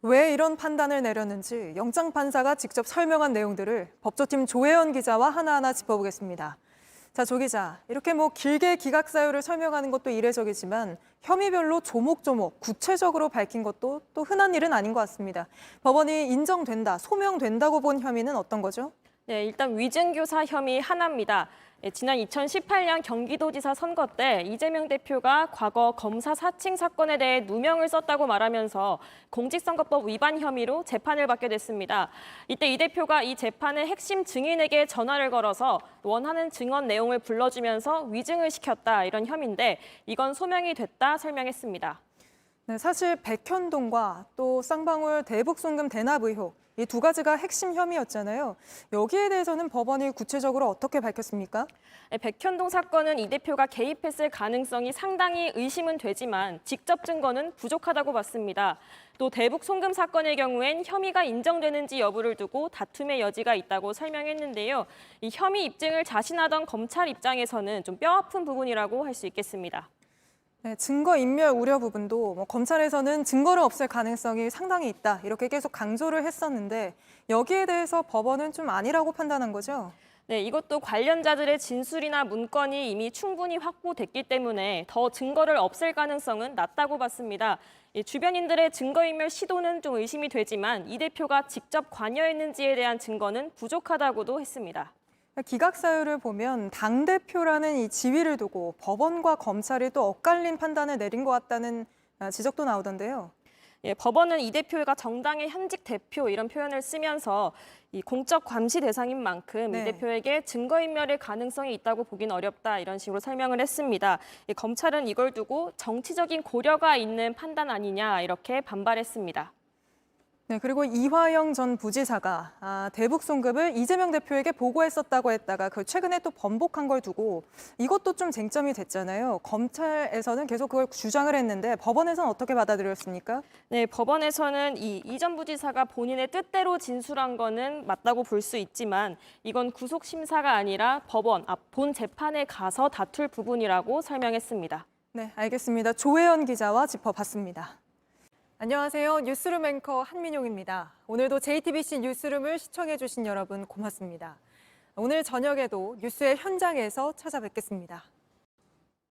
왜 이런 판단을 내렸는지 영장 판사가 직접 설명한 내용들을 법조팀 조혜연 기자와 하나하나 짚어보겠습니다. 자, 조 기자, 이렇게 길게 기각 사유를 설명하는 것도 이례적이지만 혐의별로 조목조목 구체적으로 밝힌 것도 또 흔한 일은 아닌 것 같습니다. 법원이 인정된다, 소명된다고 본 혐의는 어떤 거죠? 네, 일단 위증교사 혐의 하나입니다. 지난 2018년 경기도지사 선거 때 이재명 대표가 과거 검사 사칭 사건에 대해 누명을 썼다고 말하면서 공직선거법 위반 혐의로 재판을 받게 됐습니다. 이때 이 대표가 이 재판의 핵심 증인에게 전화를 걸어서 원하는 증언 내용을 불러주면서 위증을 시켰다, 이런 혐의인데 이건 소명이 됐다 설명했습니다. 네, 사실 백현동과 또 쌍방울 대북송금 대납 의혹, 이 두 가지가 핵심 혐의였잖아요. 여기에 대해서는 법원이 구체적으로 어떻게 밝혔습니까? 백현동 사건은 이 대표가 개입했을 가능성이 상당히 의심은 되지만 직접 증거는 부족하다고 봤습니다. 또 대북 송금 사건의 경우엔 혐의가 인정되는지 여부를 두고 다툼의 여지가 있다고 설명했는데요. 이 혐의 입증을 자신하던 검찰 입장에서는 좀 뼈아픈 부분이라고 할 수 있겠습니다. 네, 증거인멸 우려 부분도 검찰에서는 증거를 없앨 가능성이 상당히 있다, 이렇게 계속 강조를 했었는데 여기에 대해서 법원은 좀 아니라고 판단한 거죠? 네, 이것도 관련자들의 진술이나 문건이 이미 충분히 확보됐기 때문에 더 증거를 없앨 가능성은 낮다고 봤습니다. 주변인들의 증거인멸 시도는 좀 의심이 되지만 이 대표가 직접 관여했는지에 대한 증거는 부족하다고도 했습니다. 기각 사유를 보면 당대표라는 이 지위를 두고 법원과 검찰이 또 엇갈린 판단을 내린 것 같다는 지적도 나오던데요. 법원은 이 대표가 정당의 현직 대표 이런 표현을 쓰면서 이 공적 감시 대상인 만큼 네. 이 대표에게 증거인멸의 가능성이 있다고 보긴 어렵다, 이런 식으로 설명을 했습니다. 검찰은 이걸 두고 정치적인 고려가 있는 판단 아니냐, 이렇게 반발했습니다. 네, 그리고 이화영 전 부지사가 대북 송금을 이재명 대표에게 보고했었다고 했다가 최근에 또 번복한 걸 두고 이것도 좀 쟁점이 됐잖아요. 검찰에서는 계속 그걸 주장을 했는데 법원에서는 어떻게 받아들였습니까? 네, 법원에서는 이 전 부지사가 본인의 뜻대로 진술한 거는 맞다고 볼 수 있지만 이건 구속 심사가 아니라 법원 앞 본 재판에 가서 다툴 부분이라고 설명했습니다. 네, 알겠습니다. 조혜연 기자와 짚어봤습니다. 안녕하세요. 뉴스룸 앵커 한민용입니다. 오늘도 JTBC 뉴스룸을 시청해주신 여러분 고맙습니다. 오늘 저녁에도 뉴스의 현장에서 찾아뵙겠습니다.